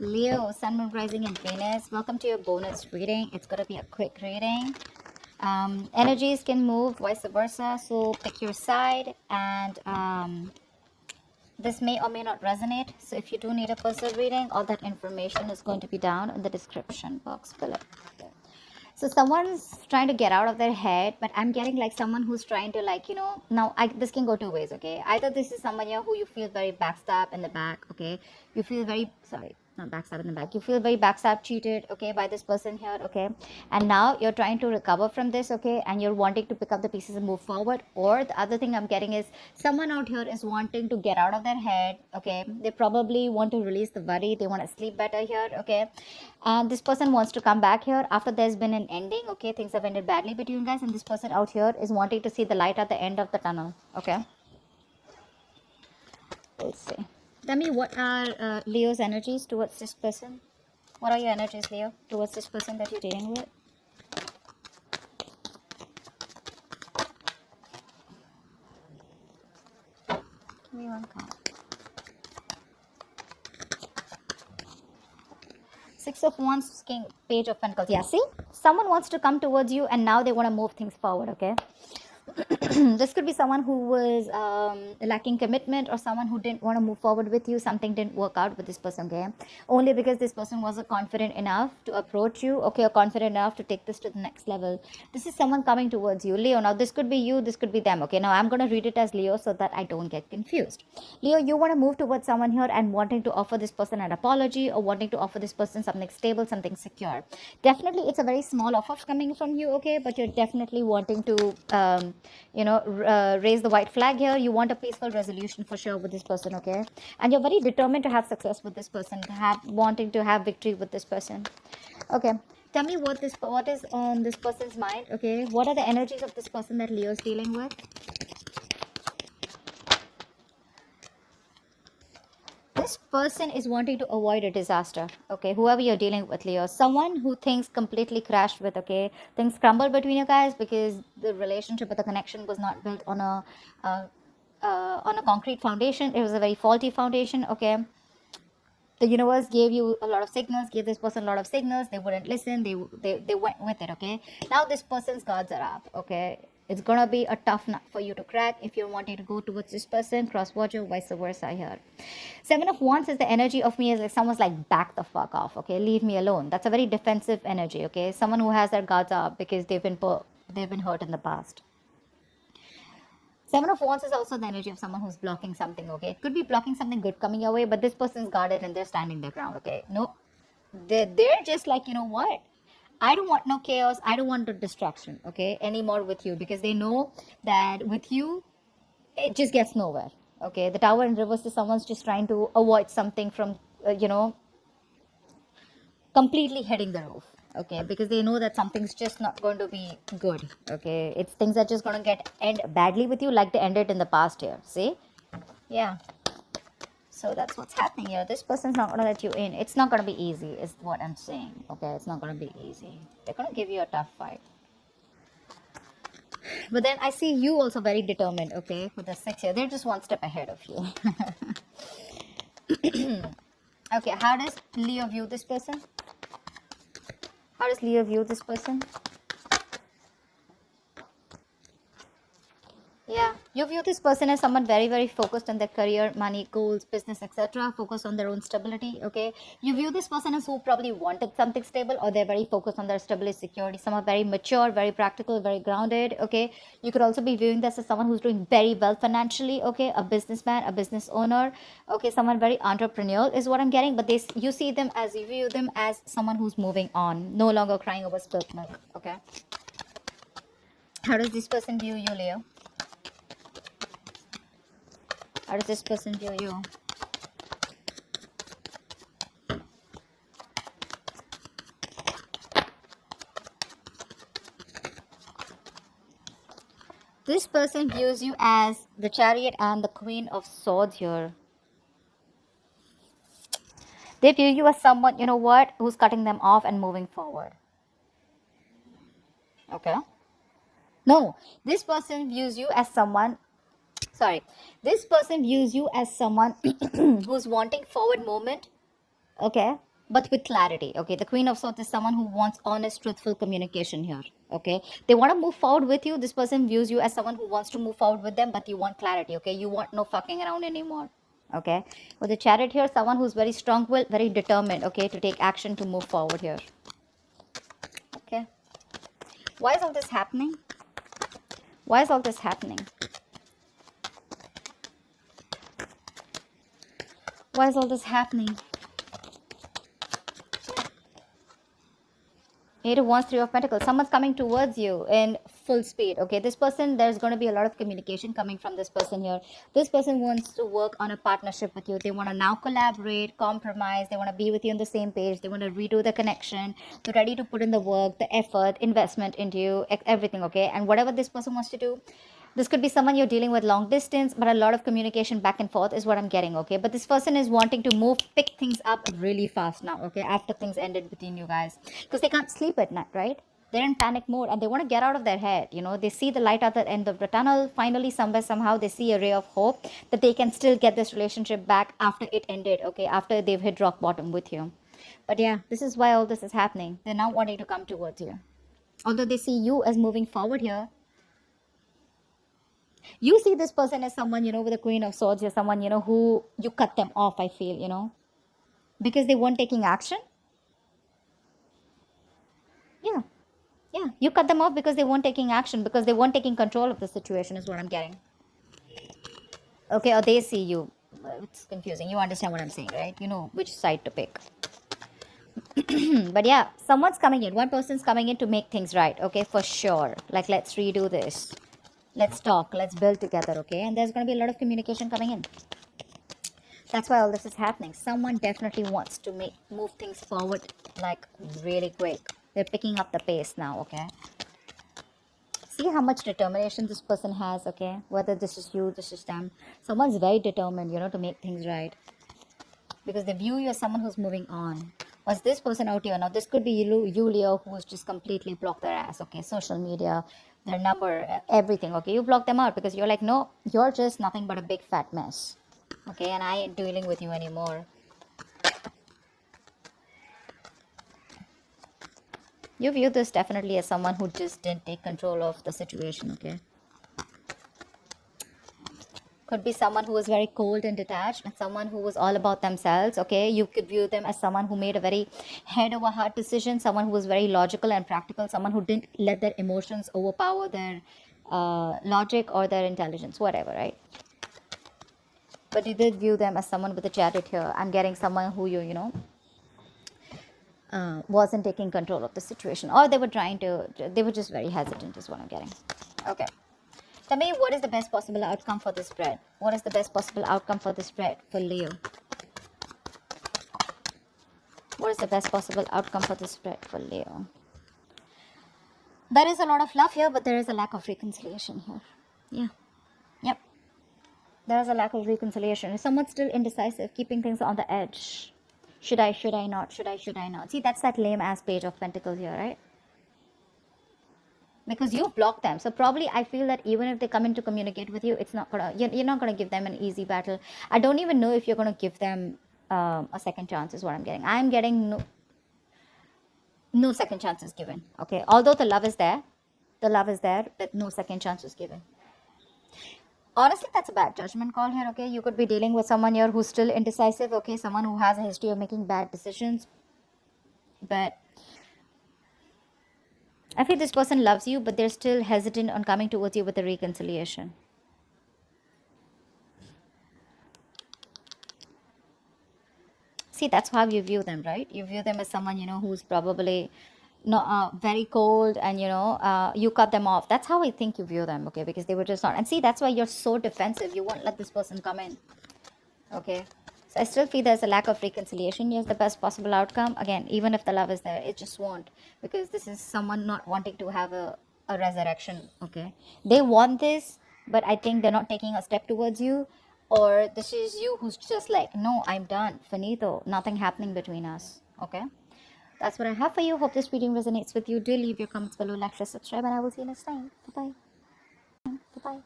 Leo, Sun, Moon, Rising, and Venus. Welcome to your bonus reading. It's going to be a quick reading. Energies can move, vice versa. So pick your side, and this may or may not resonate. So if you do need a personal reading, all that information is going to be down in the description box below. So someone's trying to get out of their head, but I'm getting like someone who's trying to like, now this can go two ways, okay? Either this is someone here who you feel very backstab in the back, okay? You feel very, sorry, not backstab in the back. You feel very backstab cheated, okay, by this person here, okay? And now you're trying to recover from this, okay? And you're wanting to pick up the pieces and move forward. Or the other thing I'm getting is someone out here is wanting to get out of their head, okay? They probably want to release the worry. They want to sleep better here, okay? And this person wants to come back here after there's been an ending, okay? Things have ended badly between you guys, and this person out here is wanting to see the light at the end of the tunnel, okay? Let's see. Tell me, what are Leo's energies towards this person? What are your energies, Leo, towards this person that you're dealing with? Give me one card. Six of Wands, King, Page of Pentacles. Yeah, see? Someone wants to come towards you and now they want to move things forward, okay? This could be someone who was lacking commitment, or someone who didn't want to move forward with you. Something didn't work out with this person, okay? Only because this person wasn't confident enough to approach you, okay, or confident enough to take this to the next level. This is someone coming towards you, Leo. Now this could be you, this could be them, okay? Now I'm going to read it as Leo so that I don't get confused. Leo, you want to move towards someone here and wanting to offer this person an apology, or wanting to offer this person something stable, something secure. Definitely it's a very small offer coming from you, okay? But you're definitely wanting to raise the white flag here. You want a peaceful resolution for sure with this person, okay? And you're very determined to have success with this person, wanting to have victory with this person, okay? Tell me what is on this person's mind, okay? What are the energies of this person that Leo's dealing with? This person is wanting to avoid a disaster, okay? Whoever you're dealing with, Leo, someone who things completely crashed with, okay? Things crumbled between you guys because the relationship or the connection was not built on a concrete foundation. It was a very faulty foundation, okay? The universe gave you a lot of signals, gave this person a lot of signals. They wouldn't listen. They went with it, okay? Now this person's guards are up, okay? It's gonna be a tough nut for you to crack if you're wanting to go towards this person. Cross watch or vice versa here. Seven of Wands is the energy of me is like someone's like, back the fuck off, okay? Leave me alone. That's a very defensive energy, okay? Someone who has their guards up because they've been hurt in the past. Seven of Wands is also the energy of someone who's blocking something, okay? It could be blocking something good coming your way, but this person's guarded and they're standing their ground, okay? No, they're just like, you know what? I don't want no chaos. I don't want the distraction, okay, anymore with you, because they know that with you, it just gets nowhere, okay? The Tower in reverse is someone's just trying to avoid something from, completely hitting the roof, okay? Because they know that something's just not going to be good, okay? It's things that just going to end badly with you, like they ended in the past here. See? Yeah. So that's what's happening here. This person's not going to let you in. It's not going to be easy, is what I'm saying, okay? It's not going to be easy. They're going to give you a tough fight. But then I see you also very determined, okay? With the 6 here, they're just one step ahead of you. Okay, how does Leo view this person? How does Leo view this person? Yeah, you view this person as someone very, very focused on their career, money, goals, business, etc. Focused on their own stability, okay? You view this person as who probably wanted something stable, or they're very focused on their stability, security. Some are very mature, very practical, very grounded, okay? You could also be viewing this as someone who's doing very well financially, okay? A businessman, a business owner, okay? Someone very entrepreneurial is what I'm getting, but you view them as someone who's moving on, no longer crying over spilt milk, okay? How does this person view you, Leo? How does this person view you? This person views you as the Chariot and the Queen of Swords here. They view you as someone, you know what, who's cutting them off and moving forward. Okay? No, this person views you as someone, this person views you as someone who's wanting forward movement, Okay, but with clarity. Okay, the Queen of Swords is someone who wants honest, truthful communication here. Okay, they want to move forward with you. This person views you as someone who wants to move forward with them, but you want clarity. Okay, you want no fucking around anymore. Okay, with the Chariot here, someone who's very strong-willed, very determined. Okay, to take action to move forward here. Okay, why is all this happening? Why is all this happening? Why is all this happening? Eight of Wands, Three of Pentacles. Someone's coming towards you in full speed. Okay, this person, there's going to be a lot of communication coming from this person here. This person wants to work on a partnership with you. They want to now collaborate, compromise. They want to be with you on the same page. They want to redo the connection. They're ready to put in the work, the effort, investment into you, everything. Okay, and whatever this person wants to do, this could be someone you're dealing with long distance, but a lot of communication back and forth is what I'm getting. Okay, but this person is wanting to pick things up really fast now. Okay, after things ended between you guys, because they can't sleep at night, right? They're in panic mode and they want to get out of their head. You know, they see the light at the end of the tunnel. Finally, somewhere, somehow, they see a ray of hope that they can still get this relationship back after it ended. Okay, after they've hit rock bottom with you. But yeah, this is why all this is happening. They're now wanting to come towards you. Although they see you as moving forward here, you see this person as someone, you know, with the Queen of Swords, you're someone, you know, who you cut them off, I feel, you know, because they weren't taking action. Yeah. Yeah. You cut them off because they weren't taking action, because they weren't taking control of the situation, is what I'm getting. Okay. Or they see you. It's confusing. You understand what I'm saying, right? You know which side to pick. But yeah, someone's coming in. One person's coming in to make things right. Okay. For sure. Like, let's redo this. Let's talk. Let's build together. Okay. And there's going to be a lot of communication coming in. That's why all this is happening. Someone definitely wants to move things forward like really quick. They're picking up the pace now, okay? See how much determination this person has, okay? Whether this is you, this is them. Someone's very determined, you know, to make things right. Because they view you as someone who's moving on. Was this person out here? Now, this could be you, Leo, who's just completely blocked their ass, okay? Social media, their number, everything, okay? You block them out because you're like, no, you're just nothing but a big fat mess. Okay, and I ain't dealing with you anymore. You view this definitely as someone who just didn't take control of the situation, okay? Could be someone who was very cold and detached, and someone who was all about themselves, okay? You could view them as someone who made a very head over heart decision, someone who was very logical and practical, someone who didn't let their emotions overpower their logic or their intelligence, whatever, right? But you did view them as someone with a Chariot here. I'm getting someone who you know, wasn't taking control of the situation, or they were just very hesitant, is what I'm getting. Okay. Tell me, what is the best possible outcome for this spread? What is the best possible outcome for this spread for Leo? What is the best possible outcome for this spread for Leo? There is a lot of love here, but there is a lack of reconciliation here. Yeah. Yep. There is a lack of reconciliation. Someone's still indecisive, keeping things on the edge. Should I not? Should I not? See, that's that lame ass Page of Pentacles here, right? Because you block them. So probably I feel that even if they come in to communicate with you, it's not gonna, you're not gonna give them an easy battle. I don't even know if you're gonna give them a second chance, is what I'm getting. I'm getting no second chance is given. Okay. Although the love is there, but no second chance is given. Honestly, that's a bad judgment call here, okay? You could be dealing with someone here who's still indecisive, okay? Someone who has a history of making bad decisions. But I feel this person loves you, but they're still hesitant on coming towards you with a reconciliation. See, that's how you view them, right? You view them as someone, you know, who's probably not very cold, and you cut them off. That's how I think you view them, okay? Because they were just not. And see, that's why you're so defensive. You won't let this person come in, okay? So I still feel there's a lack of reconciliation. Here's the best possible outcome. Again, even if the love is there, it just won't, because this is someone not wanting to have a resurrection, okay? They want this, but I think they're not taking a step towards you. Or this is you who's just like, no, I'm done, finito, nothing happening between us, okay? That's what I have for you. Hope this reading resonates with you. Do leave your comments below, like, share, subscribe, and I will see you next time. Bye-bye. Bye-bye.